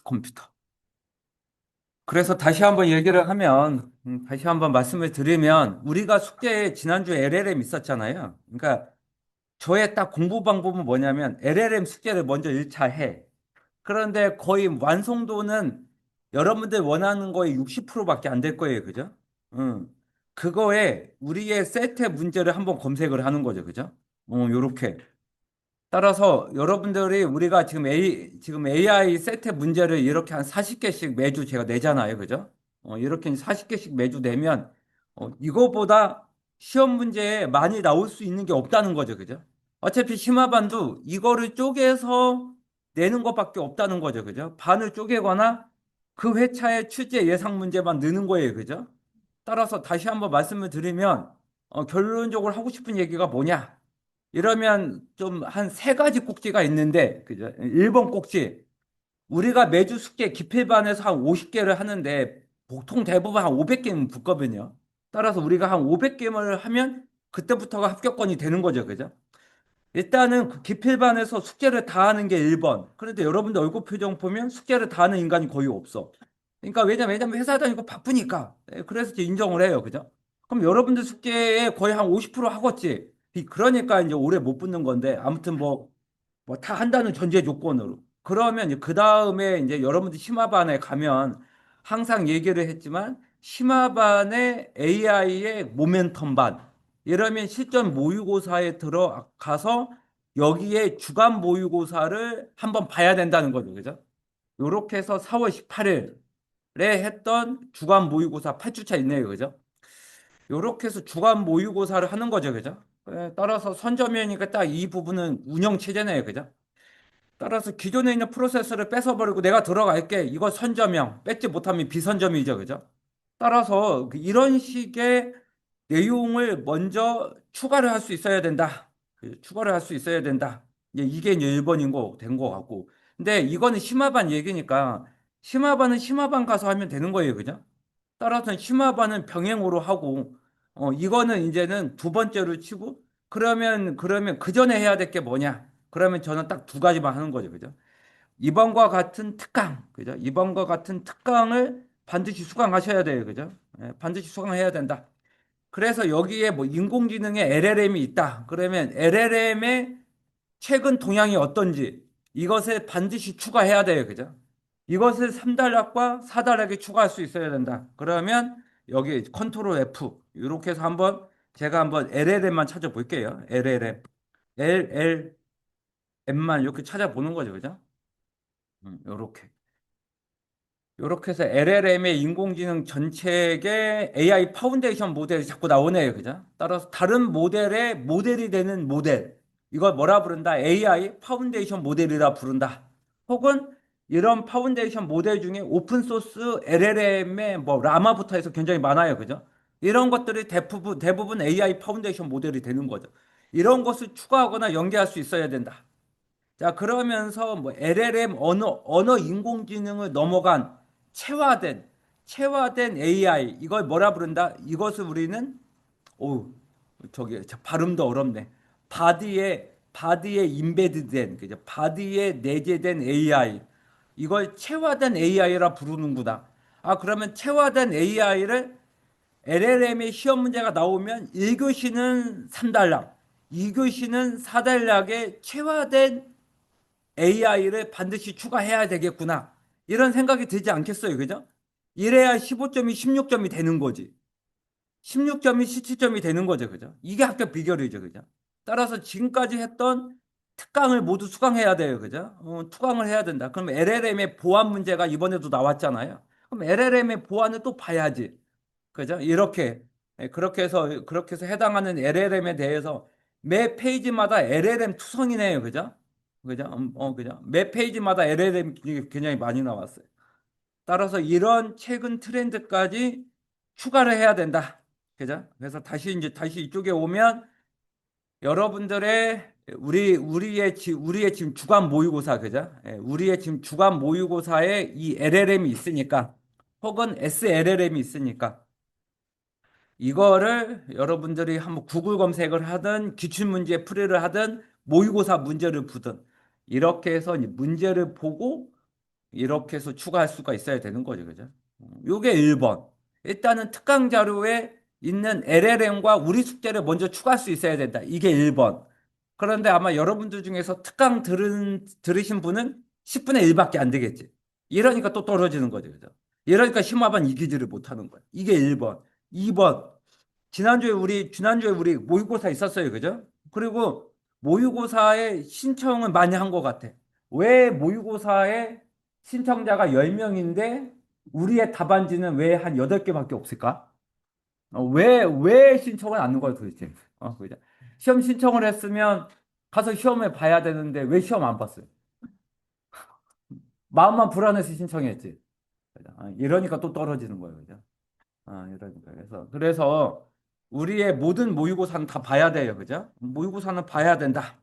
컴퓨터. 그래서 다시 한번 얘기를 하면, 다시 한번 말씀을 드리면, 우리가 숙제에 지난주 LLM 있었잖아요. 그러니까 저의 딱 공부 방법은 뭐냐면, LLM 숙제를 먼저 1차 해. 그런데 거의 완성도는 여러분들 원하는 거의 60%밖에 안 될 거예요. 그죠? 응. 그거에 우리의 세트 문제를 한번 검색을 하는 거죠. 그죠? 요렇게. 따라서 여러분들이 우리가 지금 AI 세트 문제를 이렇게 한 40개씩 매주 제가 내잖아요. 그죠? 이렇게 40개씩 매주 내면 이거보다 시험 문제에 많이 나올 수 있는 게 없다는 거죠. 그죠? 어차피 심화반도 이거를 쪼개서 내는 것밖에 없다는 거죠. 그죠? 반을 쪼개거나 그 회차의 출제 예상 문제만 넣는 거예요. 그죠? 따라서 다시 한번 말씀을 드리면 결론적으로 하고 싶은 얘기가 뭐냐? 이러면 좀 한 세 가지 꼭지가 있는데, 그죠? 1번 꼭지. 우리가 매주 숙제 기필반에서 한 50개를 하는데, 보통 대부분 한 500개는 붙거든요. 따라서 우리가 한 500개를 하면, 그때부터가 합격권이 되는 거죠. 그죠? 일단은 그 기필반에서 숙제를 다 하는 게 1번. 그런데 여러분들 얼굴 표정 보면 숙제를 다 하는 인간이 거의 없어. 그러니까 왜냐면 회사 다니고 바쁘니까. 그래서 이제 인정을 해요. 그죠? 그럼 여러분들 숙제에 거의 한 50% 하겠지. 그러니까 이제 올해 못 붙는 건데 아무튼 뭐 다 한다는 전제 조건으로. 그러면 그 다음에 이제 여러분들 심화반에 가면 항상 얘기를 했지만 심화반의 AI의 모멘텀 반. 이러면 실전 모의고사에 들어가서 여기에 주간 모의고사를 한번 봐야 된다는 거죠. 그죠? 요렇게 해서 4월 18일에 했던 주간 모의고사 8주차 있네요. 그죠? 요렇게 해서 주간 모의고사를 하는 거죠. 그죠? 따라서 선점이니까 딱 이 부분은 운영 체제네요. 그죠? 따라서 기존에 있는 프로세스를 뺏어버리고 내가 들어갈게. 이거 선점형. 뺏지 못하면 비선점이죠. 그죠? 따라서 이런 식의 내용을 먼저 추가를 할 수 있어야 된다. 추가를 할 수 있어야 된다. 이게 이제 1번인 거 된 거 같고. 근데 이거는 심화반 얘기니까 심화반은 심화반 가서 하면 되는 거예요. 그죠? 따라서 심화반은 병행으로 하고 이거는 이제는 두 번째로 치고 그러면 그 전에 해야 될 게 뭐냐? 그러면 저는 딱 두 가지만 하는 거죠. 그죠? 이번과 같은 특강, 그죠? 이번과 같은 특강을 반드시 수강하셔야 돼요. 그죠? 반드시 수강해야 된다. 그래서 여기에 뭐 인공지능의 LLM이 있다. 그러면 LLM의 최근 동향이 어떤지 이것을 반드시 추가해야 돼요. 그죠? 이것을 3단락과 4단락에 추가할 수 있어야 된다. 그러면 여기 컨트롤 F 이렇게 해서 제가 한번 LLM만 찾아볼게요. LLM. LLM만 이렇게 찾아보는 거죠. 그죠? 이렇게. 이렇게 해서 LLM의 인공지능 전체의 AI 파운데이션 모델이 자꾸 나오네요. 그죠? 따라서 다른 모델의 모델이 되는 모델. 이걸 뭐라 부른다? AI 파운데이션 모델이라 부른다. 혹은 이런 파운데이션 모델 중에 오픈소스 LLM의 뭐 라마부터 해서 굉장히 많아요. 그죠? 이런 것들이 대부분 AI 파운데이션 모델이 되는 거죠. 이런 것을 추가하거나 연계할 수 있어야 된다. 자, 그러면서 뭐 LLM 언어 인공지능을 넘어간 체화된, 체화된 AI, 이걸 뭐라 부른다? 이것을 우리는, 오, 발음도 어렵네. 바디에 임베드된, 그죠? 바디에 내재된 AI. 이걸 체화된 AI라 부르는구나. 아, 그러면 체화된 AI를 LLM의 시험 문제가 나오면 1교시는 3단락, 2교시는 4단락에 체화된 AI를 반드시 추가해야 되겠구나. 이런 생각이 들지 않겠어요. 그죠? 이래야 15점이 16점이 되는 거지. 16점이 17점이 되는 거죠. 그죠? 이게 합격 비결이죠. 그죠? 따라서 지금까지 했던 특강을 모두 수강해야 돼요. 그죠? 특강을 해야 된다. 그럼 LLM의 보안 문제가 이번에도 나왔잖아요. 그럼 LLM의 보안을 또 봐야지. 그죠? 그렇게 해서 해당하는 LLM에 대해서 매 페이지마다 LLM 투성이네요. 그죠? 그죠? 그죠? 매 페이지마다 LLM 굉장히 많이 나왔어요. 따라서 이런 최근 트렌드까지 추가를 해야 된다. 그죠? 그래서 다시 이쪽에 오면 여러분들의 우리의 지금 주간 모의고사, 그죠? 우리의 지금 주간 모의고사에 이 LLM이 있으니까 혹은 SLLM이 있으니까 이거를 여러분들이 한번 구글 검색을 하든 기출문제 풀이를 하든 모의고사 문제를 보든 이렇게 해서 문제를 보고 이렇게 해서 추가할 수가 있어야 되는 거죠. 그죠? 요게 1번. 일단은 특강 자료에 있는 LLM과 우리 숙제를 먼저 추가할 수 있어야 된다. 이게 1번. 그런데 아마 여러분들 중에서 특강 들으신 분은 10분의 1밖에 안 되겠지. 이러니까 또 떨어지는 거죠. 그죠? 이러니까 심화반 이기지를 못하는 거야. 이게 1번. 2번. 지난주에 우리 모의고사 있었어요. 그죠? 그리고 모의고사에 신청을 많이 한 것 같아. 왜 모의고사에 신청자가 10명인데 우리의 답안지는 왜 한 8개밖에 없을까? 왜 신청을 안 한 거야 도대체? 그죠? 시험 신청을 했으면 가서 시험을 봐야 되는데 왜 시험 안 봤어요? 마음만 불안해서 신청했지. 그죠? 이러니까 또 떨어지는 거예요. 그죠? 이러니까. 그래서 우리의 모든 모의고사는 다 봐야 돼요. 그죠? 모의고사는 봐야 된다.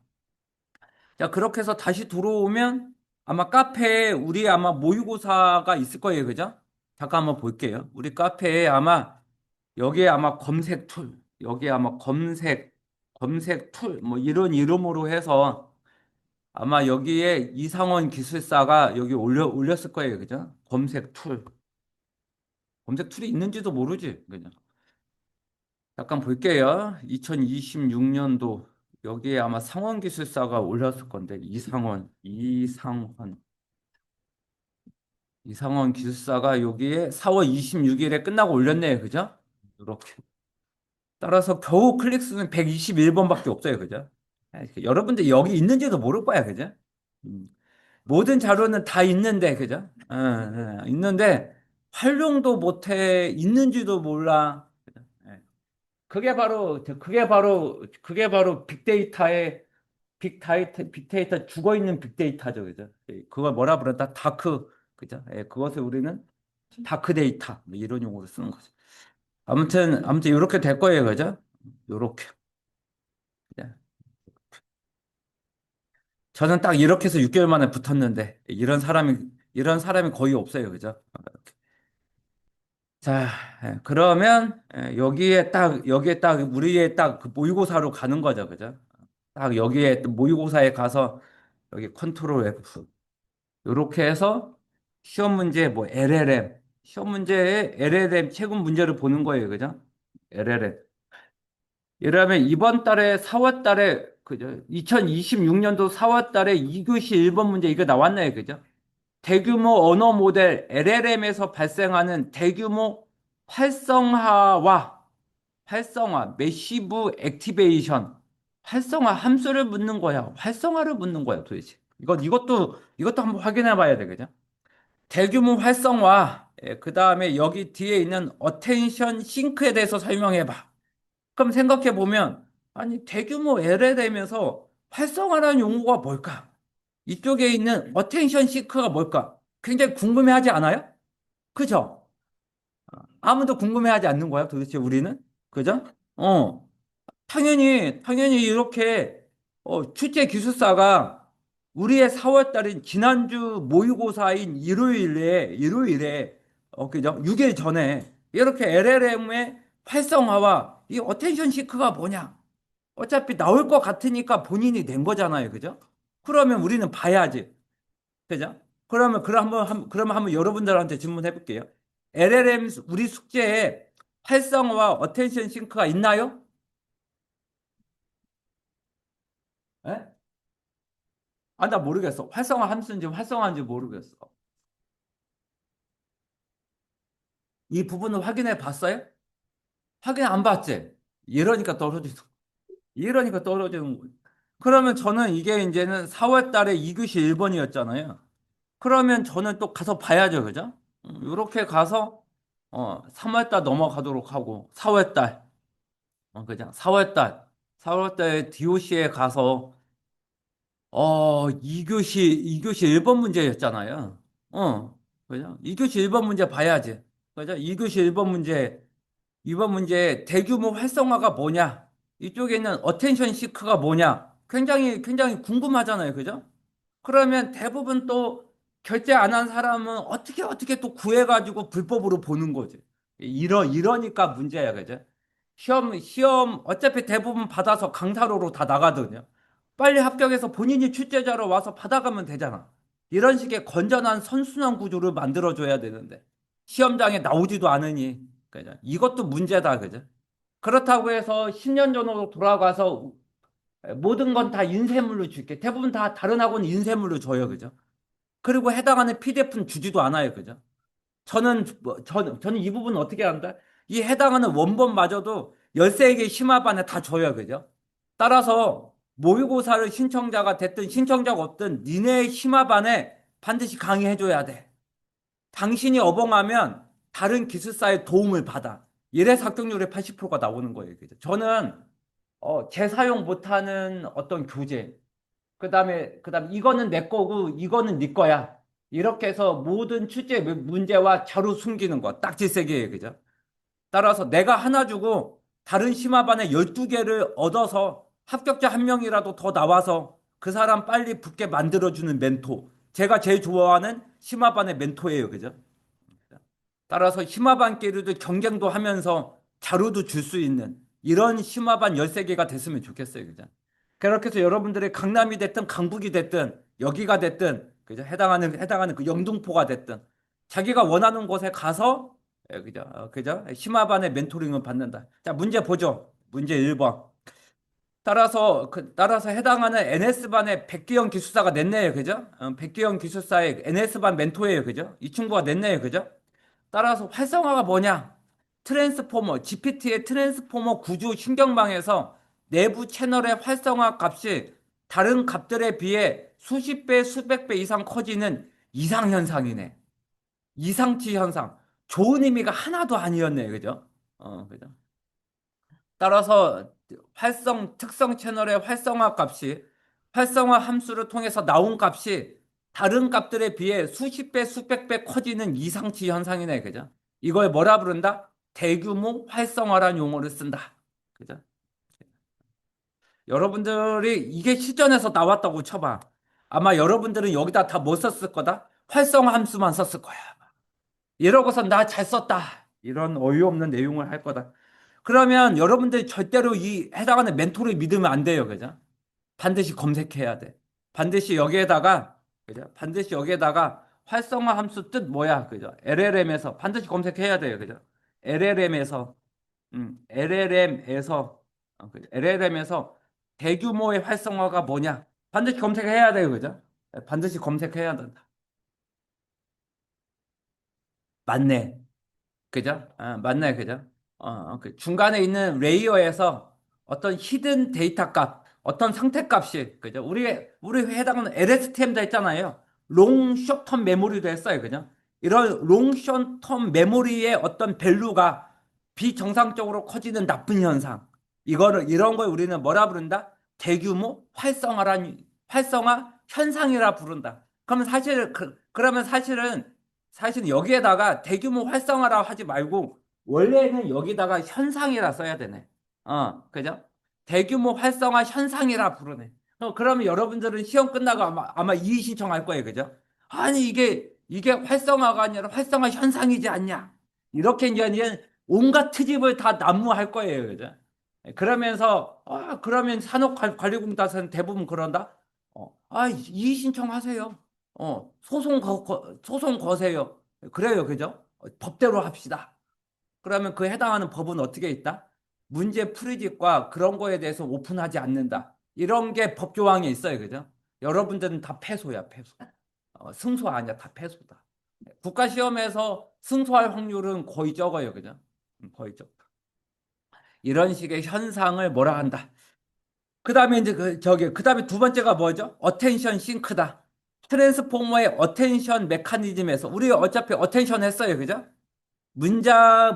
자, 그렇게 해서 다시 들어오면 아마 카페에 우리 아마 모의고사가 있을 거예요. 그죠? 잠깐 한번 볼게요. 우리 카페에 아마 여기에 아마 검색 툴, 여기에 아마 검색 툴, 뭐 이런 이름으로 해서 아마 여기에 이상원 기술사가 여기 올렸을 거예요. 그죠? 검색 툴. 검색 툴이 있는지도 모르지. 그죠? 잠깐 볼게요. 2026년도 여기에 아마 상원기술사가 올렸을 건데 이상원 기술사가 여기에 4월 26일에 끝나고 올렸네요. 그죠? 이렇게. 따라서 겨우 클릭 수는 121번밖에 없어요. 그죠? 여러분들 여기 있는지도 모를 거야. 그죠? 음. 모든 자료는 다 있는데, 그죠? 있는데 활용도 못해 있는지도 몰라. 그죠? 예. 그게 바로 빅데이터 죽어 있는 빅데이터죠, 그죠? 그걸 뭐라 부른다? 다크, 그죠? 그것을 우리는 다크 데이터 뭐 이런 용어로 쓰는 거죠. 아무튼 이렇게 될 거예요, 그죠? 요렇게. 네. 저는 딱 이렇게 해서 6개월 만에 붙었는데 이런 사람이 거의 없어요, 그죠? 자, 그러면 여기에 딱 우리의 딱 그 모의고사로 가는 거죠, 그죠? 딱 여기에 또 모의고사에 가서 여기 컨트롤 F 이렇게 해서 시험 문제 뭐 시험 문제에 LLM 최근 문제를 보는 거예요, 그죠? LLM. 이러면 이번 달에 4월 달에 그죠? 2026년도 4월 달에 2교시 1번 문제 이거 나왔나요, 그죠? 대규모 언어 모델 LLM에서 발생하는 대규모 활성화와 매시브 액티베이션 활성화 함수를 묻는 거야. 활성화를 묻는 거야, 도대체. 이것도 한번 확인해 봐야 돼, 그죠? 대규모 활성화, 그 다음에 여기 뒤에 있는 어텐션 싱크에 대해서 설명해 봐. 그럼 생각해 보면, 아니, 대규모 LLM에서 활성화라는 용어가 뭘까? 이쪽에 있는 어텐션 싱크가 뭘까? 굉장히 궁금해하지 않아요? 그죠? 아무도 궁금해하지 않는 거야, 도대체 우리는? 그죠? 어. 당연히 이렇게 출제 기술사가 우리의 4월 달인 지난주 모의고사인 일요일에 그죠? 6일 전에 이렇게 LLM의 활성화와 이 어텐션 시크가 뭐냐? 어차피 나올 것 같으니까 본인이 낸 거잖아요. 그죠? 그러면 우리는 봐야지. 그죠? 그러면 한번 여러분들한테 질문해 볼게요. LLM 우리 숙제에 활성화와 어텐션 싱크가 있나요? 예? 나 모르겠어. 활성화 함수인지 활성화인지 모르겠어. 이 부분을 확인해 봤어요? 확인 안 봤지? 이러니까 떨어지는, 이러니까 떨어지는 거예요. 그러면 저는 이게 이제는 4월 달에 2교시 1번이었잖아요. 그러면 저는 또 가서 봐야죠. 그죠? 이렇게 가서, 3월 달 넘어가도록 하고, 4월 달, 그죠? 4월 달 DOC에 가서, 2교시 1번 문제였잖아요. 그죠? 2교시 1번 문제 봐야지. 그죠? 2교시 1번 문제 대규모 활성화가 뭐냐? 이쪽에 있는 어텐션 시크가 뭐냐? 굉장히, 굉장히 궁금하잖아요. 그죠? 그러면 대부분 또 결제 안 한 사람은 어떻게 또 구해가지고 불법으로 보는 거지. 이러니까 문제야. 그죠? 시험 어차피 대부분 받아서 강사로로 다 나가거든요. 빨리 합격해서 본인이 출제자로 와서 받아가면 되잖아. 이런 식의 건전한 선순환 구조를 만들어줘야 되는데 시험장에 나오지도 않으니 그죠? 이것도 문제다. 그죠? 그렇다고 해서 10년 전으로 돌아가서 모든 건 다 인쇄물로 줄게. 대부분 다 다른 학원 인쇄물로 줘요. 그죠? 그리고 해당하는 PDF는 주지도 않아요. 그죠? 저는 이 부분 어떻게 한다? 이 해당하는 원본마저도 13개 심화반에 다 줘요. 그죠? 따라서 모의고사를 신청자가 됐든 신청자가 없든 니네 심화반에 반드시 강의해줘야 돼. 당신이 어벙하면 다른 기술사의 도움을 받아. 이래서 합격률의 80%가 나오는 거예요. 그죠? 저는 재사용 못하는 어떤 교재, 그다음에 이거는 내 거고 이거는 네 거야. 이렇게 해서 모든 출제 문제와 자료 숨기는 거 딱 질색이에요. 그죠? 따라서 내가 하나 주고 다른 심화반에 12개를 얻어서 합격자 한 명이라도 더 나와서 그 사람 빨리 붙게 만들어주는 멘토. 제가 제일 좋아하는 심화반의 멘토예요. 그죠? 따라서 심화반끼리도 경쟁도 하면서 자료도 줄 수 있는 이런 심화반 13개가 됐으면 좋겠어요. 그죠? 그렇게 해서 여러분들이 강남이 됐든 강북이 됐든 여기가 됐든 그죠? 해당하는 그 영등포가 됐든 자기가 원하는 곳에 가서 그죠? 그죠? 심화반의 멘토링을 받는다. 자, 문제 보죠. 문제 1번. 따라서 해당하는 NS반의 백기영 기술사가 냈네요. 그죠? 백기영 기술사의 NS반 멘토예요. 그죠? 이 친구가 냈네요. 그죠? 따라서 활성화가 뭐냐? 트랜스포머, GPT의 트랜스포머 구조 신경망에서 내부 채널의 활성화 값이 다른 값들에 비해 수십 배, 수백 배 이상 커지는 이상현상이네. 이상치 현상. 좋은 의미가 하나도 아니었네. 그죠? 그죠? 따라서 특성 채널의 활성화 값이 활성화 함수를 통해서 나온 값이 다른 값들에 비해 수십 배, 수백 배 커지는 이상치 현상이네. 그죠? 이걸 뭐라 부른다? 대규모 활성화란 용어를 쓴다. 그죠? 여러분들이 이게 실전에서 나왔다고 쳐봐. 아마 여러분들은 여기다 다 못 썼을 거다? 활성화 함수만 썼을 거야. 이러고서 나 잘 썼다. 이런 어이없는 내용을 할 거다. 그러면 여러분들이 절대로 이 해당하는 멘토를 믿으면 안 돼요. 그죠? 반드시 검색해야 돼. 반드시 여기에다가 활성화 함수 뜻 뭐야? 그죠? LLM에서 반드시 검색해야 돼요. 그죠? LLM에서, LLM에서 대규모의 활성화가 뭐냐? 반드시 검색해야 돼요. 그죠? 반드시 검색해야 된다. 맞네. 그죠? 맞나요? 그죠? 그 중간에 있는 레이어에서 어떤 히든 데이터 값, 어떤 상태 값이, 그죠? 우리 해당하는 LSTM도 했잖아요. 롱 숏텀 메모리도 했어요. 그죠? 이런 롱 숏텀 메모리의 어떤 밸류가 비정상적으로 커지는 나쁜 현상. 이런 걸 우리는 뭐라 부른다? 대규모 활성화 현상이라 부른다. 그러면 사실은 여기에다가 대규모 활성화라 하지 말고 원래는 여기다가 현상이라 써야 되네. 그죠? 대규모 활성화 현상이라 부르네. 그러면 여러분들은 시험 끝나고 아마 이의 신청할 거예요. 그죠? 아니 이게 활성화가 아니라 활성화 현상이지 않냐? 이렇게 이제 온갖 트집을 다 난무할 거예요. 그죠? 그러면서 그러면 산업관리공단에서는 대부분 그런다. 이의 신청하세요. 소송 거세요. 그래요, 그죠? 법대로 합시다. 그러면 그 해당하는 법은 어떻게 있다? 문제 풀이집과 그런 거에 대해서 오픈하지 않는다. 이런 게 법조항에 있어요, 그죠? 여러분들은 다 패소야, 패소. 승소 아니야, 다 패소다. 국가시험에서 승소할 확률은 거의 적어요, 그죠? 거의 적다. 이런 식의 현상을 뭐라 한다? 그 다음에 이제 그 다음에 두 번째가 뭐죠? 어텐션 싱크다. 트랜스포머의 어텐션 메커니즘에서 우리 어차피 어텐션 했어요. 그죠?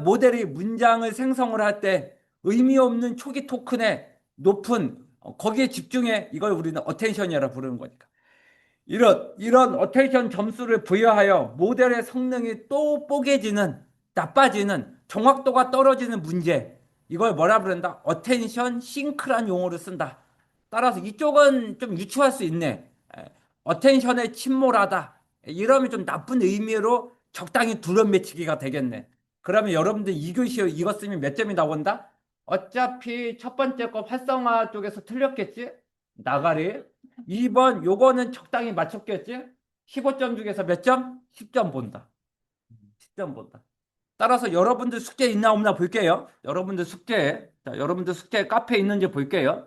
모델이 문장을 생성을 할 때 의미 없는 초기 토큰의 높은 거기에 집중해. 이걸 우리는 어텐션이라 부르는 거니까. 이런 어텐션 점수를 부여하여 모델의 성능이 또 뽀개지는, 나빠지는, 정확도가 떨어지는 문제. 이걸 뭐라 부른다? 어텐션 싱크란 용어를 쓴다. 따라서 이쪽은 좀 유추할 수 있네. 어텐션에 침몰하다. 이러면 좀 나쁜 의미로 적당히 두른 맺히기가 되겠네. 그러면 여러분들 2교시 이거 쓰면 몇 점이 나온다? 어차피 첫 번째 거 활성화 쪽에서 틀렸겠지? 나가리. 2번 요거는 적당히 맞췄겠지? 15점 중에서 몇 점? 10점 본다. 10점 본다. 따라서 여러분들 숙제 있나 없나 볼게요. 여러분들 숙제 카페에 있는지 볼게요.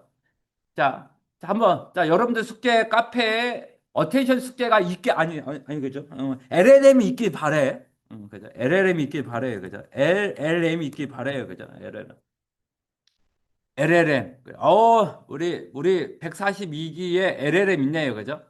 자, 한번, 여러분들 숙제 카페에 어텐션 숙제가 있게, 아니, 그죠? LLM이 있길 바래. 그죠? LLM이 있길 바래요. 그죠? LLM이 있길 바래요. 그죠? LLM. LLM. 우리 142기에 LLM 있네요. 그죠?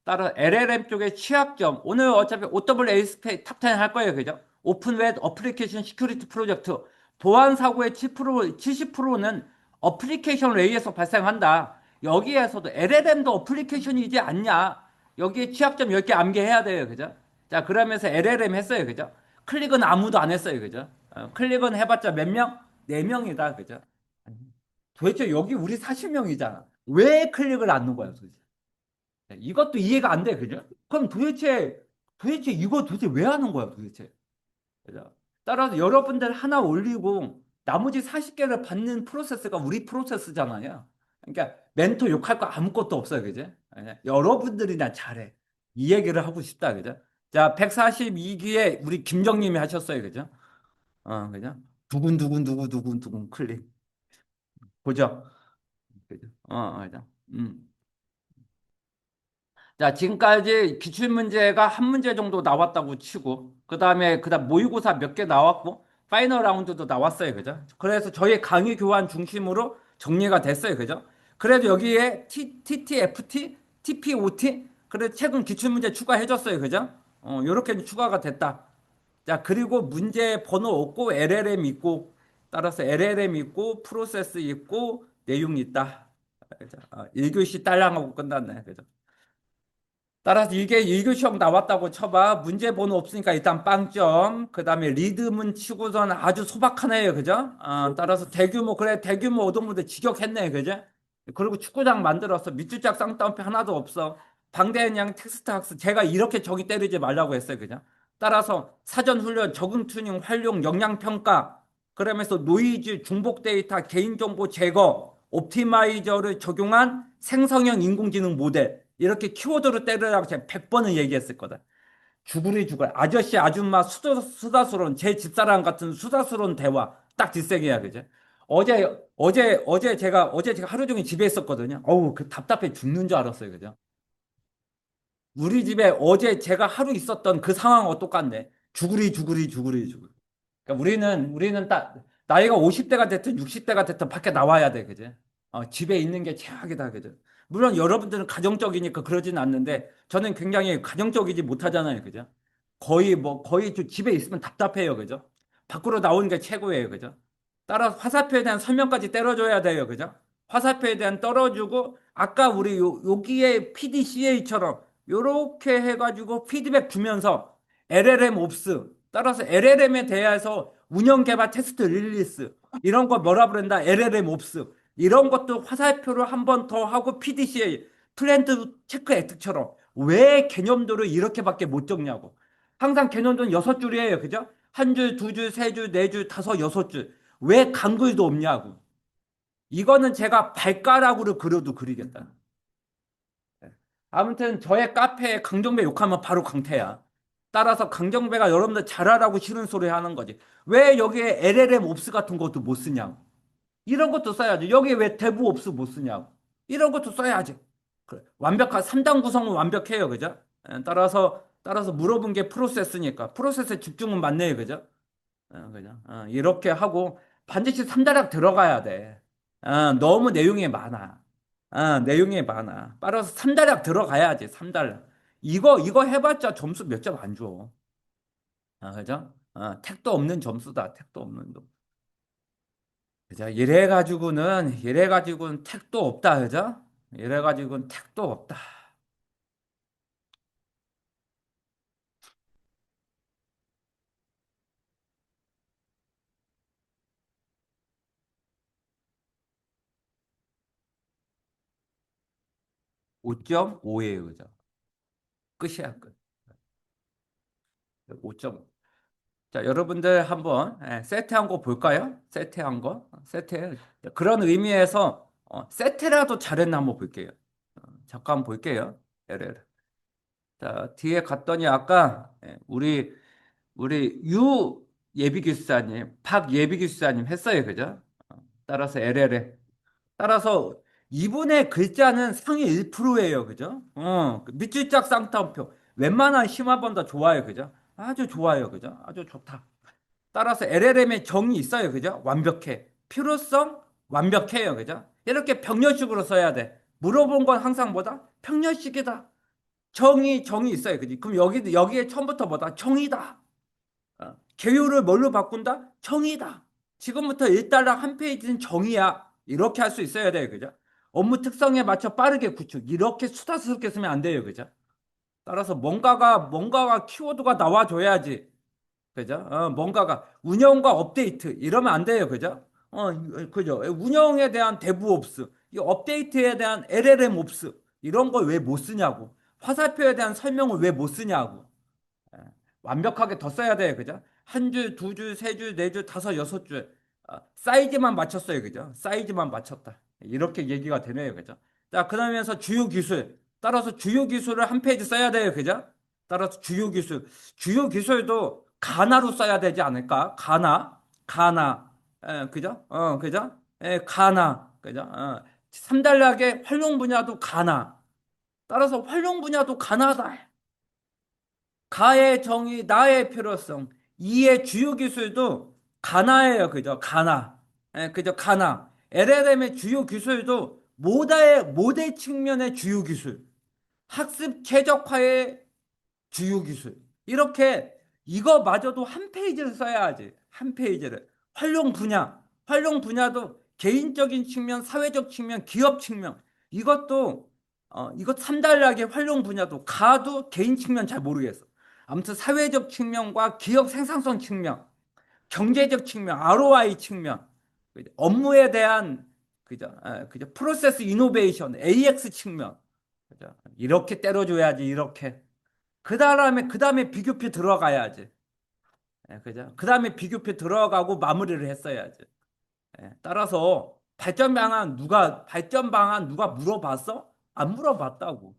따라 LLM 쪽의 취약점. 오늘 어차피 OASP 탑10 할 거예요. 그죠? 오픈 웹 어플리케이션 시큐리티 프로젝트. 보안 사고의 70%는 어플리케이션 레이에서 발생한다. 여기에서도 LLM도 어플리케이션이지 않냐? 여기에 취약점 10개 암기해야 돼요. 그죠? 자, 그러면서 LLM 했어요. 그죠? 클릭은 아무도 안 했어요. 그죠? 클릭은 해봤자 몇 명? 4명이다. 그죠? 도대체 여기 우리 40명이잖아. 왜 클릭을 안 누거야, 도대체? 이것도 이해가 안 돼, 그죠? 그럼 도대체 이거 도대체 왜 하는 거야, 도대체? 그죠? 따라서 여러분들 하나 올리고 나머지 40개를 받는 프로세스가 우리 프로세스잖아요. 그러니까 멘토 욕할 거 아무것도 없어요, 그죠? 여러분들이나 잘해. 이 얘기를 하고 싶다, 그죠? 자, 142기에 우리 김정님이 하셨어요, 그죠? 그죠? 두근두근 클릭. 보죠? 그죠? 그죠? 자, 지금까지 기출문제가 한 문제 정도 나왔다고 치고, 그다음 모의고사 몇 개 나왔고, 파이널 라운드도 나왔어요. 그죠? 그래서 저희 강의 교환 중심으로 정리가 됐어요. 그죠? 그래도 여기에 TTFT, TPOT, 그래 최근 기출문제 추가해줬어요. 그죠? 요렇게 추가가 됐다. 자, 그리고 문제 번호 없고 LLM 있고, 따라서 LLM 있고, 프로세스 있고, 내용 있다. 그죠? 1교시 딸랑하고 끝났네. 그죠? 따라서 이게 1교 시험 나왔다고 쳐봐. 문제 번호 없으니까 일단 빵점. 그 다음에 리듬은 치고선 아주 소박하네요. 그죠? 따라서 그래, 대규모 오동무대 직역했네. 그죠? 그리고 축구장 만들었어. 밑줄짝 쌍따옴표 하나도 없어. 방대한 텍스트 학습. 제가 이렇게 저기 때리지 말라고 했어요. 그죠? 따라서 사전 훈련, 적응 튜닝, 활용, 역량 평가. 그러면서 노이즈, 중복 데이터, 개인정보 제거, 옵티마이저를 적용한 생성형 인공지능 모델. 이렇게 키워드로 때리라고 제가 100번은 얘기했을 거다. 죽으리. 아저씨, 아줌마, 수다스러운, 제 집사람 같은 수다스러운 대화. 딱 뒷색이야, 그죠? 어제 제가 하루 종일 집에 있었거든요. 어우, 그 답답해 죽는 줄 알았어요, 그죠? 우리 집에 어제 제가 하루 있었던 그 상황과 똑같네. 죽으리. 그러니까 우리는 딱 나이가 50대가 됐든 60대가 됐든 밖에 나와야 돼, 그지? 집에 있는 게 최악이다, 그죠? 물론 여러분들은 가정적이니까 그러진 않는데 저는 굉장히 가정적이지 못하잖아요, 그죠? 거의 좀 집에 있으면 답답해요, 그죠? 밖으로 나오는 게 최고예요, 그죠? 따라서 화살표에 대한 설명까지 때려줘야 돼요, 그죠? 화살표에 대한 떨어주고 아까 우리 여기에 PDCA처럼 요렇게 해가지고 피드백 주면서 LLM 옵스 따라서 LLM에 대해서 운영 개발 테스트 릴리스 이런 거 뭐라 그런다 LLM 옵스 이런 것도 화살표로 한 번 더 하고 PDCA 플랜트 체크 액트처럼 왜 개념도를 이렇게밖에 못 적냐고 항상 개념도는 6줄이에요 그죠? 한 줄, 두 줄, 세 줄, 네 줄, 다섯, 여섯 줄 왜 강글도 없냐고 이거는 제가 발가락으로 그려도 그리겠다 아무튼 저의 카페에 강정배 욕하면 바로 강태야. 따라서 강정배가 여러분들 잘하라고 싫은 소리 하는 거지. 왜 여기에 LLM 옵스 같은 것도 못 쓰냐고. 이런 것도 써야지. 여기에 왜 대부 옵스 못 쓰냐고. 이런 것도 써야지. 그래. 3단 구성은 완벽해요. 그죠? 따라서 물어본 게 프로세스니까. 프로세스에 집중은 맞네요. 그죠? 그죠? 이렇게 하고 반드시 3단락 들어가야 돼. 너무 내용이 많아. 내용이 많아. 따라서 3단락 들어가야지. 3단락. 이거 해봤자 점수 몇 점 안 줘. 그죠? 택도 없는 점수다. 택도 없는 점. 그죠? 이래가지고는 택도 없다. 그죠? 이래가지고는 택도 없다. 5.5예요. 그죠? 끝이야, 끝. 5.5. 자, 여러분들 한번 세트한 거 볼까요? 세트한 거. 그런 의미에서 세트라도 잘했나 한번 볼게요. 잠깐 볼게요. LL. 자, 뒤에 갔더니 아까 우리 유 예비기수사님, 박 예비기수사님 했어요. 그죠? 따라서 LL에. 따라서 이분의 글자는 상위 1%예요. 그죠? 그 밑줄짝 쌍따옴표. 웬만한 심화보다 좋아요. 그죠? 아주 좋아요. 그죠? 아주 좋다. 따라서 LLM의 정이 있어요. 그죠? 완벽해. 필요성 완벽해요. 그죠? 이렇게 병렬식으로 써야 돼. 물어본 건 항상 뭐다? 병렬식이다. 정이 있어요. 그지? 그럼 여기에 처음부터 뭐다? 정이다. 계율을 뭘로 바꾼다? 정의다. 지금부터 1달러 한 페이지는 정의야. 이렇게 할 수 있어야 돼요. 그죠? 업무 특성에 맞춰 빠르게 구축. 이렇게 수다스럽게 쓰면 안 돼요. 그죠? 따라서 뭔가가 키워드가 나와줘야지. 그죠? 뭔가가 운영과 업데이트 이러면 안 돼요. 그죠? 그죠? 운영에 대한 데브옵스, 이 업데이트에 대한 LLM 옵스 이런 걸 왜 못 쓰냐고. 화살표에 대한 설명을 왜 못 쓰냐고. 예, 완벽하게 더 써야 돼요. 그죠? 한 줄, 두 줄, 세 줄, 네 줄, 다섯, 여섯 줄. 사이즈만 맞췄어요. 그죠? 사이즈만 맞췄다. 이렇게 얘기가 되네요. 그죠? 자, 그러면서 주요 기술. 따라서 주요 기술을 한 페이지 써야 돼요. 그죠? 따라서 주요 기술. 주요 기술도 가나로 써야 되지 않을까? 가나. 그죠? 그죠? 가나. 그죠? 3단락의 활용 분야도 가나. 따라서 활용 분야도 가나다. 가의 정의, 나의 필요성, 이의 주요 기술도 가나예요. 그죠? 가나. 그죠? 가나. LLM의 주요 기술도 모델 측면의 주요 기술, 학습 최적화의 주요 기술. 이렇게 이거마저도 한 페이지를 써야지. 한 페이지를. 활용 분야도 개인적인 측면, 사회적 측면, 기업 측면. 이것 3단락의 활용 분야도 가도 개인 측면 잘 모르겠어. 아무튼 사회적 측면과 기업 생산성 측면, 경제적 측면, ROI 측면, 업무에 대한 그죠? 프로세스 이노베이션, AX 측면. 그죠? 이렇게 때려줘야지, 이렇게. 그 다음에 비교표 들어가야지. 그죠? 그 다음에 비교표 들어가고 마무리를 했어야지. 따라서 발전 방안 누가 물어봤어? 안 물어봤다고.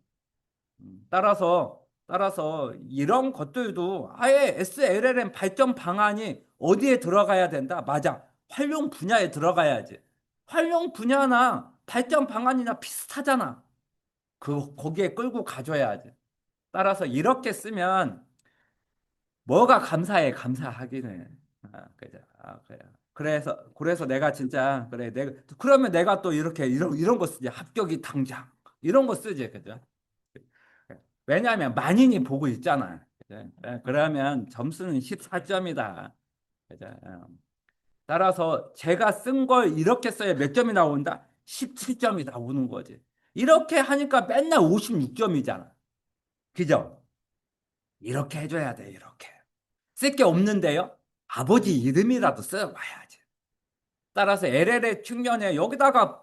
따라서 이런 것들도 아예 SLLM 발전 방안이 어디에 들어가야 된다? 맞아. 활용 분야에 들어가야지. 활용 분야나 발전 방안이나 비슷하잖아. 거기에 끌고 가줘야지. 따라서 이렇게 쓰면 뭐가 감사해, 감사하기는. 그죠. 그래. 그래서 내가 진짜, 그래, 그러면 내가 또 이런 거 쓰지. 합격이 당장. 이런 거 쓰지. 그죠. 왜냐하면 만인이 보고 있잖아. 그죠? 그러면 점수는 14점이다. 그죠. 따라서 제가 쓴 걸 이렇게 써야 몇 점이 나온다? 17점이 나오는 거지. 이렇게 하니까 맨날 56점이잖아. 그죠? 이렇게 해줘야 돼, 이렇게. 쓸 게 없는데요. 아버지 이름이라도 써봐야지. 따라서 LL의 측면에 여기다가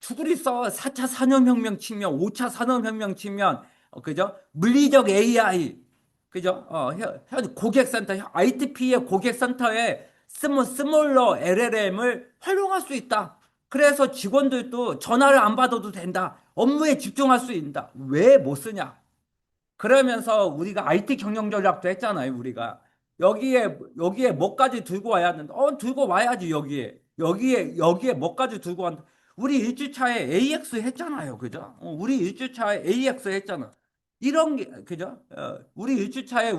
죽을이 써. 4차 산업혁명 측면, 5차 산업혁명 측면, 그죠? 물리적 AI, 그죠? 현 고객센터, ITP의 고객센터에 스몰러 LLM을 활용할 수 있다. 그래서 직원들도 전화를 안 받아도 된다. 업무에 집중할 수 있다. 왜 못 쓰냐? 그러면서 우리가 IT 경영 전략도 했잖아요, 우리가. 여기에 뭐까지 들고 와야 된다. 들고 와야지, 여기에 뭐까지 들고 왔다. 우리 일주차에 AX 했잖아요, 그죠? 우리 일주차에 AX 했잖아. 이런 게, 그죠? 우리 일주차에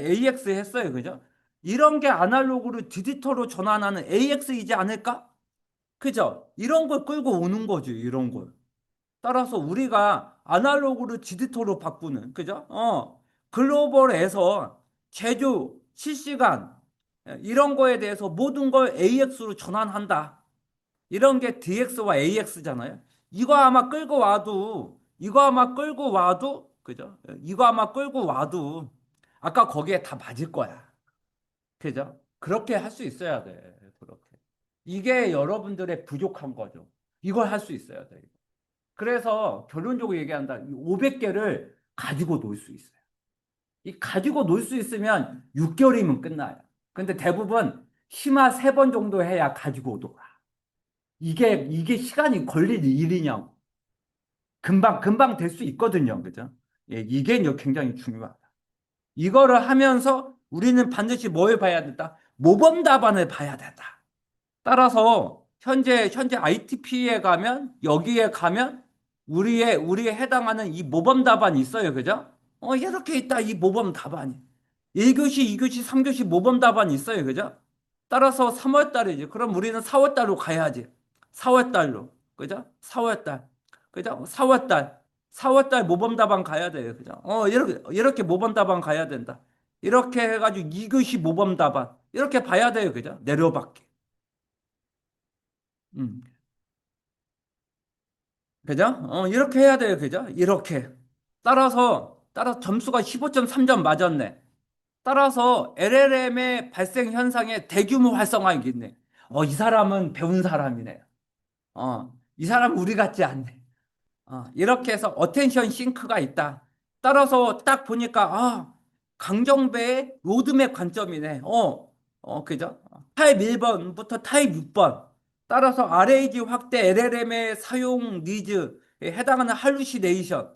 AX 했어요, 그죠? 이런 게 아날로그로 디지털로 전환하는 AX이지 않을까? 그죠? 이런 걸 끌고 오는 거지, 이런 걸. 따라서 우리가 아날로그로 디지털로 바꾸는, 그죠? 글로벌에서 제조, 실시간, 이런 거에 대해서 모든 걸 AX로 전환한다. 이런 게 DX와 AX잖아요. 그죠? 이거 아마 끌고 와도, 아까 거기에 다 맞을 거야. 그죠? 그렇게 할 수 있어야 돼. 그렇게. 이게 여러분들의 부족한 거죠. 이걸 할 수 있어야 돼. 그래서 결론적으로 얘기한다. 500개를 가지고 놀 수 있어요. 이 가지고 놀 수 있으면 6개월이면 끝나요. 근데 대부분 심화 3번 정도 해야 가지고 놀아. 이게 시간이 걸릴 일이냐고. 금방 될 수 있거든요. 그죠? 예, 이게 이제 굉장히 중요하다. 이거를 하면서 우리는 반드시 뭘 봐야 된다? 모범 답안을 봐야 된다. 따라서 현재 ITP에 가면 여기에 가면 우리에 해당하는 이 모범 답안이 있어요. 그죠? 이렇게 있다. 이 모범 답안이. 1교시, 2교시, 3교시 모범 답안이 있어요. 그죠? 따라서 3월 달이지. 그럼 우리는 4월 달로 가야지. 4월 달로. 그죠? 4월 달. 그죠? 4월 달. 4월 달 모범 답안 가야 돼요. 그죠? 이렇게 모범 답안 가야 된다. 이렇게 해가지고 2교시 모범 답안. 이렇게 봐야 돼요. 그죠? 내려받기. 음. 그죠? 이렇게 해야 돼요. 그죠? 이렇게. 따라서 점수가 15.3점 맞았네. 따라서 LLM의 발생 현상에 대규모 활성화가 있네. 이 사람은 배운 사람이네. 이 사람 우리 같지 않네. 이렇게 해서 어텐션 싱크가 있다. 따라서 딱 보니까, 강정배의 로드맵 관점이네. 그죠? 타입 1번부터 타입 6번. 따라서 RAG 확대 LLM의 사용 니즈에 해당하는 할루시네이션.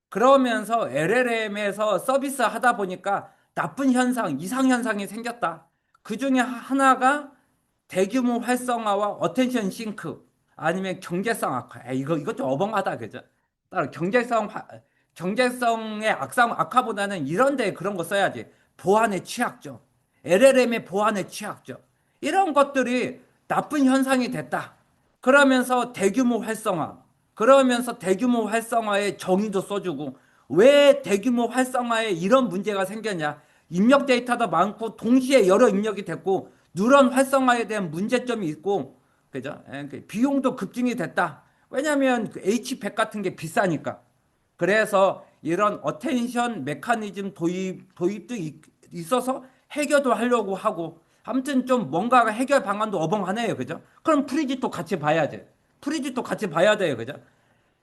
그러면서 LLM에서 서비스 하다 보니까 나쁜 현상, 이상 현상이 생겼다. 그 중에 하나가 대규모 활성화와 어텐션 싱크 아니면 경제성 악화. 이거 좀 어벙하다 그죠? 따로 경제성의 악화보다는 이런데 그런 거 써야지. 보안의 취약점, LLM의 보안의 취약점 이런 것들이 나쁜 현상이 됐다. 그러면서 대규모 활성화, 그러면서 대규모 활성화의 정의도 써주고 왜 대규모 활성화에 이런 문제가 생겼냐? 입력 데이터도 많고 동시에 여러 입력이 됐고 누런 활성화에 대한 문제점이 있고 그죠? 비용도 급증이 됐다. 왜냐하면 그 H100 같은 게 비싸니까. 그래서 이런 어텐션 메커니즘 도입도 있어서 해결도 하려고 하고 아무튼 좀 뭔가 해결 방안도 어벙하네요. 그죠? 그럼 프리짓도 같이 봐야지. 프리짓도 같이 봐야 돼요. 그죠?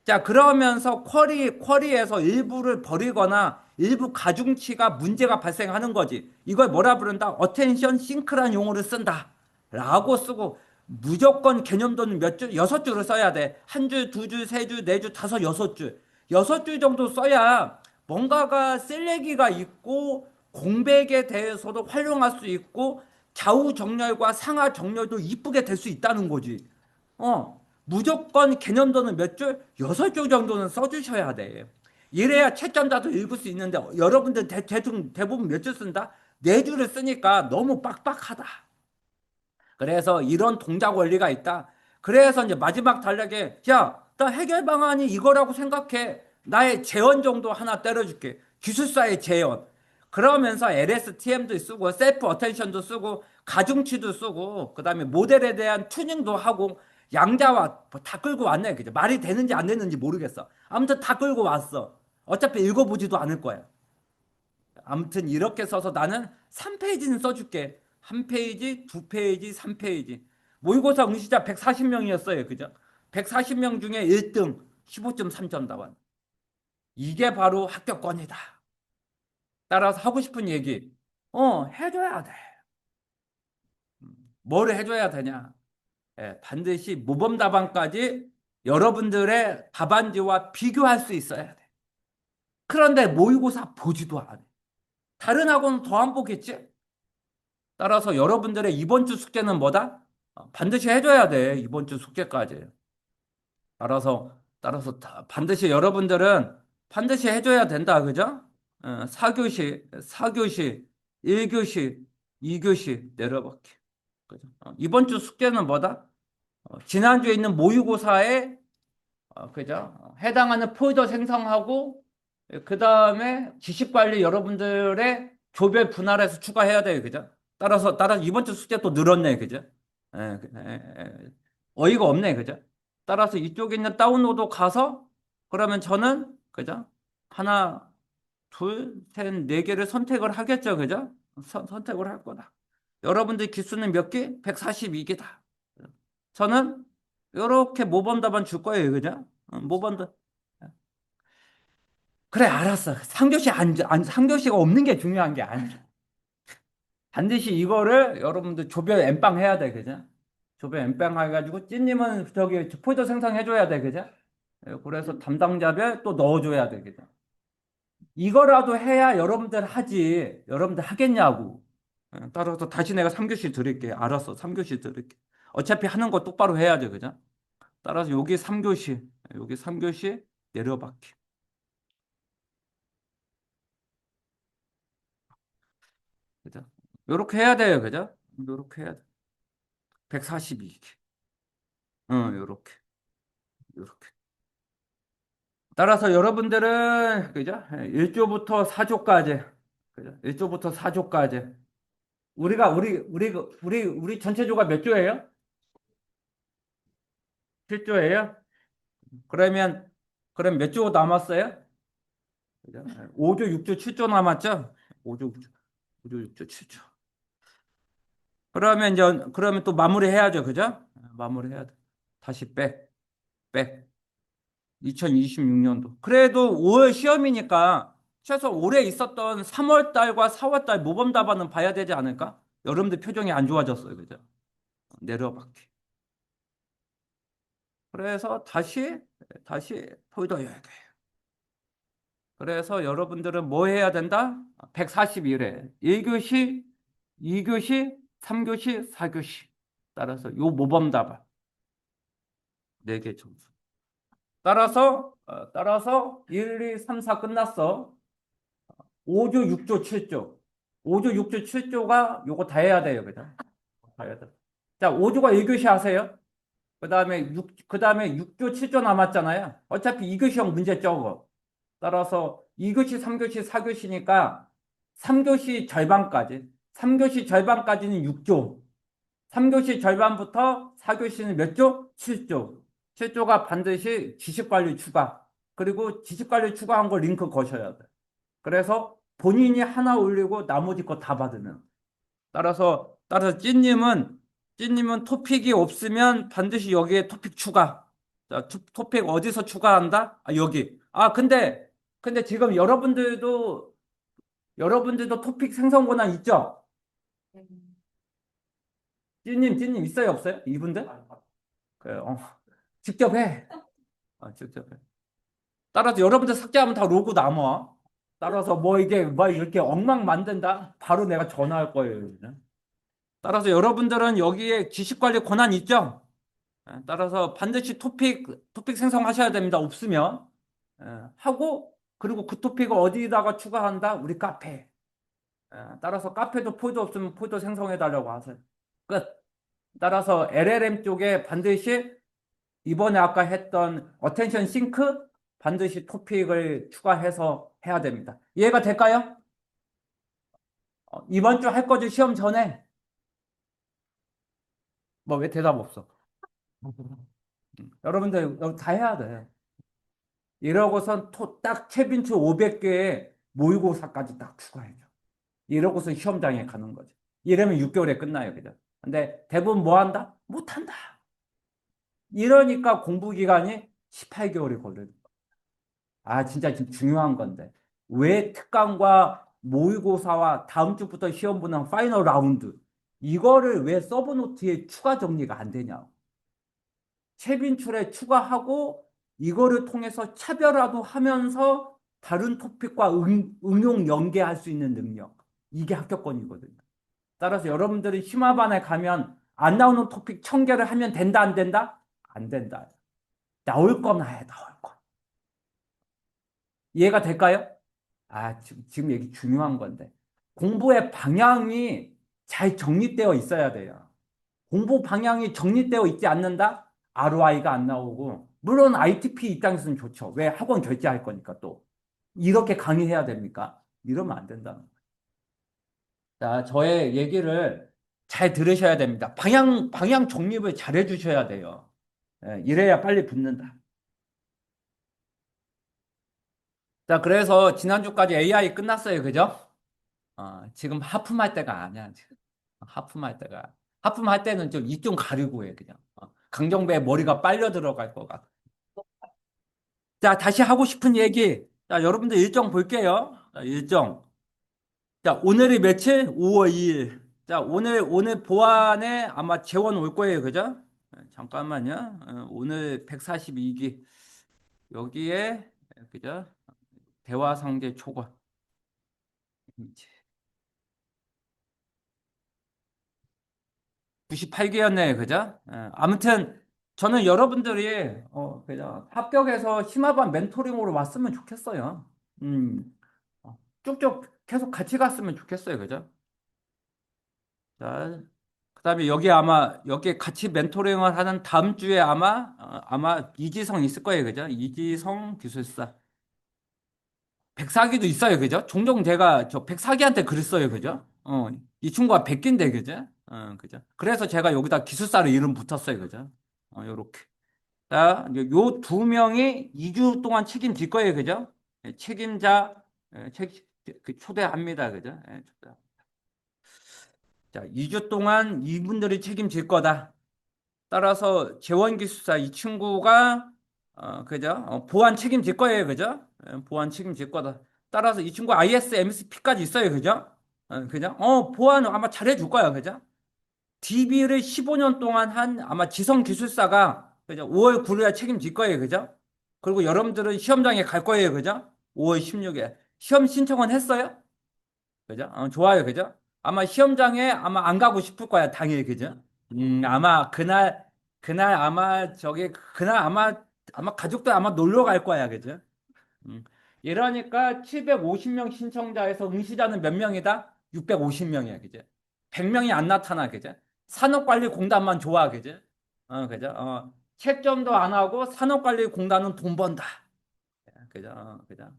자, 그러면서 쿼리에서 일부를 버리거나 일부 가중치가 문제가 발생하는 거지. 이걸 뭐라 부른다? 어텐션 싱크란 용어를 쓴다. 라고 쓰고 무조건 개념도는 몇 줄? 6줄을 써야 돼. 한 줄, 두 줄, 세 줄, 네 줄, 다섯, 6줄. 6줄 정도 써야 뭔가가 쓸 얘기가 있고 공백에 대해서도 활용할 수 있고 좌우 정렬과 상하 정렬도 이쁘게 될 수 있다는 거지. 무조건 개념도는 몇 줄? 6줄 정도는 써주셔야 돼. 이래야 채점자도 읽을 수 있는데 여러분들 대부분 몇 줄 쓴다? 4줄을 쓰니까 너무 빡빡하다. 그래서 이런 동작 원리가 있다. 그래서 이제 마지막 단락에 야, 나 해결 방안이 이거라고 생각해. 나의 재원 정도 하나 때려줄게. 기술사의 재원. 그러면서 LSTM도 쓰고 셀프 어텐션도 쓰고 가중치도 쓰고 그다음에 모델에 대한 튜닝도 하고 양자와 뭐다 끌고 왔네. 그죠? 말이 되는지 안 되는지 모르겠어. 아무튼 다 끌고 왔어. 어차피 읽어보지도 않을 거야. 아무튼 이렇게 써서 나는 3페이지는 써줄게. 한 페이지, 두 페이지, 3페이지. 모의고사 응시자 140명이었어요. 그죠? 140명 중에 1등 15.3점 답안. 이게 바로 합격권이다. 따라서 하고 싶은 얘기. 해줘야 돼. 뭐를 해줘야 되냐? 반드시 모범 답안까지 여러분들의 답안지와 비교할 수 있어야 돼. 그런데 모의고사 보지도 않아. 다른 학원은 더 안 보겠지? 따라서 여러분들의 이번 주 숙제는 뭐다? 반드시 해줘야 돼. 이번 주 숙제까지. 따라서 반드시 여러분들은 반드시 해줘야 된다. 그죠? 4교시, 1교시, 2교시 내려받기. 그죠? 이번 주 숙제는 뭐다? 지난주에 있는 모의고사에 그죠? 해당하는 폴더 생성하고 그 다음에 지식관리 여러분들의 조별 분할해서 추가해야 돼요. 그죠? 따라서 이번 주 숙제 또 늘었네. 그죠? 어이가 없네. 그죠? 따라서 이쪽에 있는 다운로드 가서 그러면 저는 그죠? 하나, 둘, 셋, 네 개를 선택을 하겠죠. 그죠? 선택을 할 거다. 여러분들 기수는 몇 개? 142개다. 저는 이렇게 모범 답안 줄 거예요. 그죠? 모범 답. 그래, 알았어. 3교시가 없는 게 중요한 게 아니야. 반드시 이거를 여러분들 조별 엠빵 해야 돼, 그죠? 조별 엠빵 해가지고, 찐님은 저기 폴더 생성해줘야 돼, 그죠? 그래서 담당자별 또 넣어줘야 돼, 그죠? 이거라도 해야 여러분들 하지. 여러분들 하겠냐고. 따라서 다시 내가 3교시 드릴게. 알았어. 3교시 드릴게. 어차피 하는 거 똑바로 해야죠. 그죠? 따라서 여기 3교시, 여기 3교시 내려받기. 그죠? 요렇게 해야 돼요. 그죠? 요렇게 해야 돼. 142기. 응, 요렇게. 요렇게. 따라서 여러분들은, 그죠? 1조부터 4조까지. 그죠? 1조부터 4조까지. 우리 전체조가 몇 조예요? 7조예요? 그러면, 그럼 몇 조 남았어요? 그죠? 5조, 6조, 7조 남았죠? 5조, 6조, 5조, 6조, 7조. 그러면 이제, 그러면 또 마무리 해야죠. 그죠? 마무리 해야 돼. 다시 백. 2026년도. 그래도 5월 시험이니까 최소 올해 있었던 3월 달과 4월 달 모범 답안은 봐야 되지 않을까? 여러분들 표정이 안 좋아졌어요. 그죠? 내려받기. 그래서 다시 포위도해야 돼. 그래서 여러분들은 뭐 해야 된다? 141회. 1교시, 2교시, 3교시, 4교시. 따라서 요 모범 답안 4개 점수. 따라서 1, 2, 3, 4 끝났어. 5조, 6조, 7조. 5조, 6조, 7조가 요거 다 해야 돼요. 그죠? 다 해야 돼. 자, 5조가 1교시 하세요. 그다음에 6조, 7조 남았잖아요. 어차피 2교시형 문제 적어. 따라서 2교시, 3교시, 4교시니까 3교시 절반까지. 3교시 절반까지는 6조. 3교시 절반부터 4교시는 몇 조? 7조. 7조가 반드시 지식관리 추가. 그리고 지식관리 추가한 거 링크 거셔야 돼. 그래서 본인이 하나 올리고 나머지 거 다 받으면. 따라서 찐님은 토픽이 없으면 반드시 여기에 토픽 추가. 자, 토픽 어디서 추가한다? 아, 여기. 아, 근데 지금 여러분들도 토픽 생성 권한 있죠? 찐님 있어요, 없어요? 이분들? 그래, 직접 해. 직접 해. 따라서 여러분들 삭제하면 다 로고 남아. 따라서 뭐 이게 뭐 이렇게 엉망 만든다? 바로 내가 전화할 거예요. 그냥. 따라서 여러분들은 여기에 지식관리 권한 있죠? 따라서 반드시 토픽 생성하셔야 됩니다. 없으면. 하고, 그리고 그 토픽을 어디다가 추가한다? 우리 카페. 따라서 카페도 폴더 없으면 폴더 생성해 달라고 하세요. 끝. 따라서 LLM 쪽에 반드시 이번에 아까 했던 어텐션 싱크 반드시 토픽을 추가해서 해야 됩니다. 이해가 될까요? 이번 주 할 거죠? 시험 전에. 뭐 왜 대답 없어? 여러분들 다 해야 돼. 이러고선 딱 채빈출 500개의 모의고사까지 딱 추가해줘. 이러고선 시험장에 가는 거죠. 이러면 6개월에 끝나요. 그죠? 근데 대부분 뭐 한다? 못 한다. 이러니까 공부 기간이 18개월이 걸려요. 아, 진짜 지금 중요한 건데. 왜 특강과 모의고사와 다음 주부터 시험 보는 파이널 라운드, 이거를 왜 서브노트에 추가 정리가 안 되냐고. 채빈출에 추가하고 이거를 통해서 차별화도 하면서 다른 토픽과 응용 연계할 수 있는 능력. 이게 합격권이거든요. 따라서 여러분들이 심화반에 가면 안 나오는 토픽 1000개를 하면 된다, 안 된다? 안 된다. 나올 거나 해, 나올 거. 이해가 될까요? 아, 지금 얘기 중요한 건데. 공부의 방향이 잘 정립되어 있어야 돼요. 공부 방향이 정립되어 있지 않는다? ROI가 안 나오고, 물론 ITP 입장에서는 좋죠. 왜? 학원 결제할 거니까 또. 이렇게 강의해야 됩니까? 이러면 안 된다는 거예요. 자, 저의 얘기를 잘 들으셔야 됩니다. 방향 정립을 잘 해주셔야 돼요. 이래야 빨리 붙는다. 자, 그래서 지난주까지 AI 끝났어요. 그죠? 지금 하품할 때가 아니야. 지금. 하품할 때가. 하품할 때는 좀 입 좀 가리고 해, 그냥. 강정배에 머리가 빨려 들어갈 것 같아. 자, 다시 하고 싶은 얘기. 자, 여러분들 일정 볼게요. 자, 일정. 자, 오늘이 며칠? 5월 2일. 자, 오늘 보안에 아마 재원 올 거예요. 그죠? 잠깐만요. 오늘 142기. 여기에, 그죠? 대화상계 초과. 98개였네, 그죠? 아무튼 저는 여러분들이 그죠? 합격해서 심화반 멘토링으로 왔으면 좋겠어요. 음, 쭉쭉 계속 같이 갔으면 좋겠어요, 그죠? 자, 그다음에 여기 같이 멘토링을 하는 다음 주에 아마 이지성 있을 거예요, 그죠? 이지성 기술사. 백사기도 있어요, 그죠? 종종 제가 저 백사기한테 그랬어요, 그죠? 이 친구가 백기인데, 그죠? 그죠? 그래서 제가 여기다 기술사로 이름 붙었어요, 그죠? 요렇게. 자, 요 두 명이 2주 동안 책임질 거예요, 그죠? 책임자, 초대합니다, 그죠? 초대. 자, 2주 동안 이분들이 책임질 거다. 따라서 재원기술사 이 친구가 그죠? 보안 책임질 거예요, 그죠? 보안 책임질 거다. 따라서 이 친구 ISMCP까지 있어요, 그죠? 그죠? 보안 아마 잘해줄 거야, 그죠? DB를 15년 동안 한 아마 지성기술사가 그죠? 5월 9일에 책임질 거예요, 그죠? 그리고 여러분들은 시험장에 갈 거예요, 그죠? 5월 16일. 시험 신청은 했어요? 그죠? 좋아요, 그죠? 아마 시험장에 아마 안 가고 싶을 거야, 당일, 그죠? 아마 그날 아마 가족들 아마 놀러 갈 거야, 그죠? 음. 이러니까 750명 신청자에서 응시자는 몇 명이다? 650명이야, 그죠? 100명이 안 나타나, 그죠? 산업관리공단만 좋아, 그죠? 그죠? 채점도 안 하고 산업관리공단은 돈 번다. 그죠? 그죠?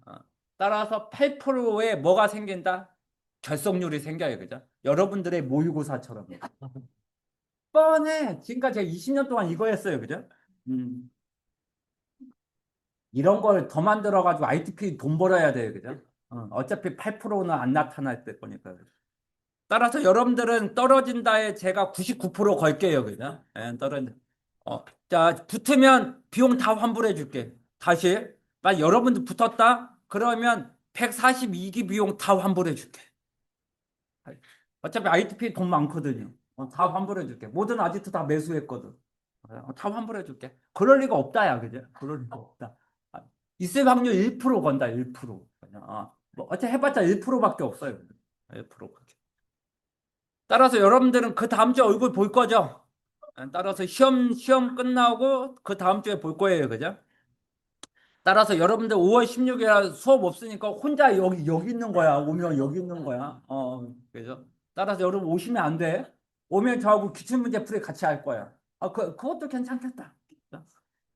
따라서 8%에 뭐가 생긴다? 결석률이 생겨요, 그죠? 여러분들의 모의고사처럼. 뻔해. 지금까지 제가 20년 동안 이거 했어요, 그죠? 음, 이런 걸 더 만들어가지고 ITP 돈 벌어야 돼요, 그죠? 어차피 8%는 안 나타날 때 거니까. 따라서 여러분들은 떨어진다에 제가 99% 걸게요, 그죠? 떨어진. 자, 붙으면 비용 다 환불해 줄게. 다시. 만약 여러분들 붙었다? 그러면 142기 비용 다 환불해 줄게. 어차피 ITP 돈 많거든요. 다 환불해 줄게. 모든 아지트 다 매수했거든. 다 환불해 줄게. 그럴 리가 없다, 야, 그죠? 그럴 리가 없다. 있을 확률 1% 건다, 1%. 뭐, 어차피 해봤자 1%밖에 없어요. 1%밖에. 따라서 여러분들은 그 다음 주에 얼굴 볼 거죠? 따라서 시험 끝나고 그 다음 주에 볼 거예요. 그죠? 따라서 여러분들 5월 16일 수업 없으니까 혼자 여기 있는 거야. 오면 여기 있는 거야. 그죠? 따라서 여러분 오시면 안 돼. 오면 저하고 기출문제 풀이 같이 할 거야. 그것도 괜찮겠다.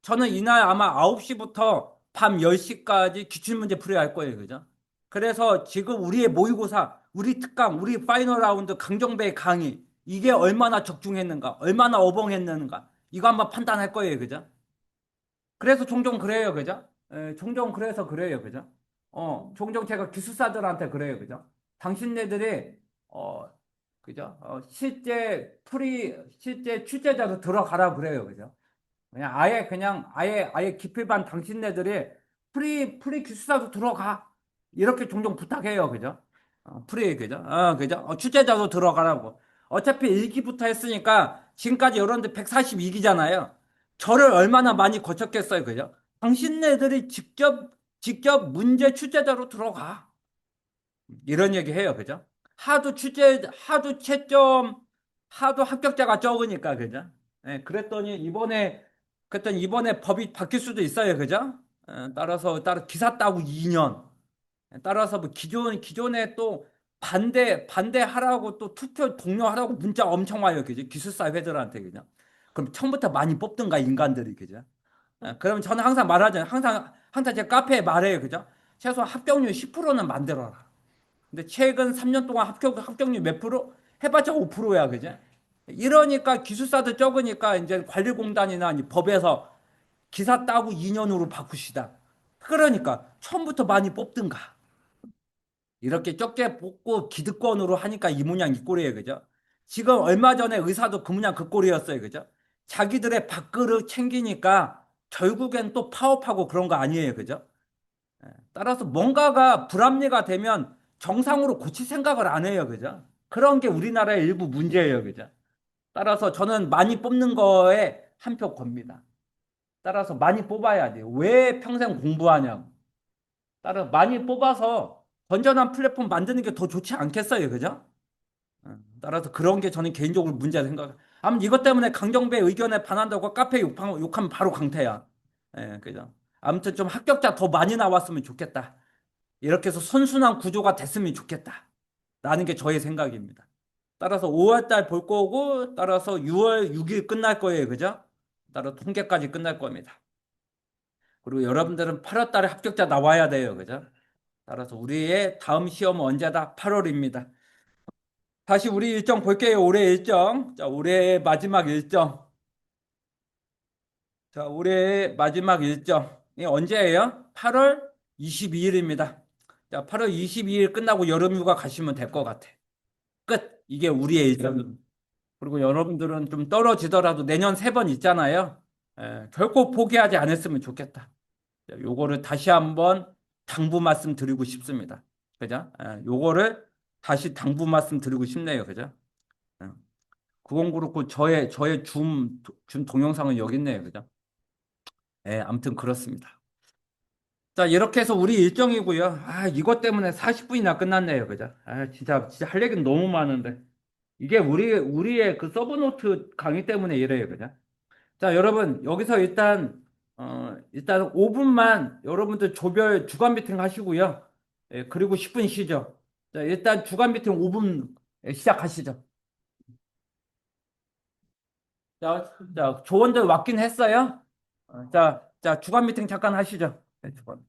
저는 이날 아마 9시부터 밤 10시까지 기출문제 풀이 할 거예요. 그죠? 그래서 지금 우리의 모의고사, 우리 특강, 우리 파이널 라운드 강정배 강의, 이게 얼마나 적중했는가, 얼마나 어벙했는가, 이거 한번 판단할 거예요. 그죠? 그래서 종종 그래요, 그죠? 종종 그래서 그래요, 그죠? 종종 제가 기숙사들한테 그래요, 그죠? 당신네들이, 어, 그죠? 실제 출제자로 들어가라 그래요, 그죠? 아예 기필반 당신네들이 프리 기숙사로 들어가. 이렇게 종종 부탁해요, 그죠? 그죠? 그죠? 출제자도 들어가라고. 어차피 1기부터 했으니까 지금까지 여러분들 142기잖아요. 저를 얼마나 많이 거쳤겠어요, 그죠? 당신네들이 직접 문제 출제자로 들어가. 이런 얘기 해요, 그죠? 하도 채점, 하도 합격자가 적으니까, 그죠? 그랬더니 이번에 법이 바뀔 수도 있어요, 그죠? 따라 기사 따고 2년. 따라서 뭐 기존에 또 반대하라고 또 투표 독려하라고 문자 엄청 와요, 그죠? 기술사 회들한테, 그죠? 그럼 처음부터 많이 뽑든가, 인간들이, 그죠? 그럼 저는 항상 말하잖아요. 항상 제 카페에 말해요, 그죠? 최소한 합격률 10%는 만들어라. 근데 최근 3년 동안 합격률 몇 프로? 해봤자 5%야, 그죠? 이러니까 기술사도 적으니까 이제 관리공단이나 법에서 기사 따고 2년으로 바꾸시다. 그러니까 처음부터 많이 뽑든가. 이렇게 적게 뽑고 기득권으로 하니까 이 모양 이 꼴이에요, 그죠? 지금 얼마 전에 의사도 그 모양 그 꼴이었어요, 그죠? 자기들의 밥그릇 챙기니까 결국엔 또 파업하고 그런 거 아니에요, 그죠? 따라서 뭔가가 불합리가 되면 정상으로 고칠 생각을 안 해요, 그죠? 그런 게 우리나라의 일부 문제예요, 그죠? 따라서 저는 많이 뽑는 거에 한 표 겁니다. 따라서 많이 뽑아야 돼요. 왜 평생 공부하냐고. 따라 많이 뽑아서 건전한 플랫폼 만드는 게 더 좋지 않겠어요, 그죠? 따라서 그런 게 저는 개인적으로 문제라 생각. 아무튼 이것 때문에 강경배 의견에 반한다고 카페 욕하면 바로 강퇴야. 예, 그죠? 아무튼 좀 합격자 더 많이 나왔으면 좋겠다. 이렇게 해서 선순환 구조가 됐으면 좋겠다. 라는 게 저의 생각입니다. 따라서 5월 달 볼 거고, 따라서 6월 6일 끝날 거예요, 그죠? 따라 통계까지 끝날 겁니다. 그리고 여러분들은 8월 달에 합격자 나와야 돼요, 그죠? 따라서 우리의 다음 시험은 언제다? 8월입니다. 다시 우리 일정 볼게요. 올해 일정. 자, 올해의 마지막 일정. 자, 올해의 마지막 일정이 언제예요? 8월 22일입니다. 자, 8월 22일 끝나고 여름휴가 가시면 될 것 같아. 끝. 이게 우리의 일정. 그리고 여러분들은 좀 떨어지더라도 내년 3번 있잖아요. 결코 포기하지 않았으면 좋겠다. 자, 요거를 다시 한번 당부 말씀 드리고 싶습니다. 그죠? 요거를 다시 당부 말씀 드리고 싶네요. 그죠? 예. 그건 그렇고 저의 줌 동영상은 여기 있네요. 그죠? 예, 아무튼 그렇습니다. 자, 이렇게 해서 우리 일정이고요. 아, 이것 때문에 40분이나 끝났네요. 그죠? 아, 진짜 할 얘기는 너무 많은데. 이게 우리의 그 서브노트 강의 때문에 이래요. 그죠? 자, 여러분, 여기서 일단 5분만 여러분들 조별 주간 미팅 하시고요. 예, 그리고 10분 쉬죠. 자, 일단 주간 미팅 5분 시작하시죠. 자, 조언들 왔긴 했어요. 자, 주간 미팅 잠깐 하시죠. 네, 주간.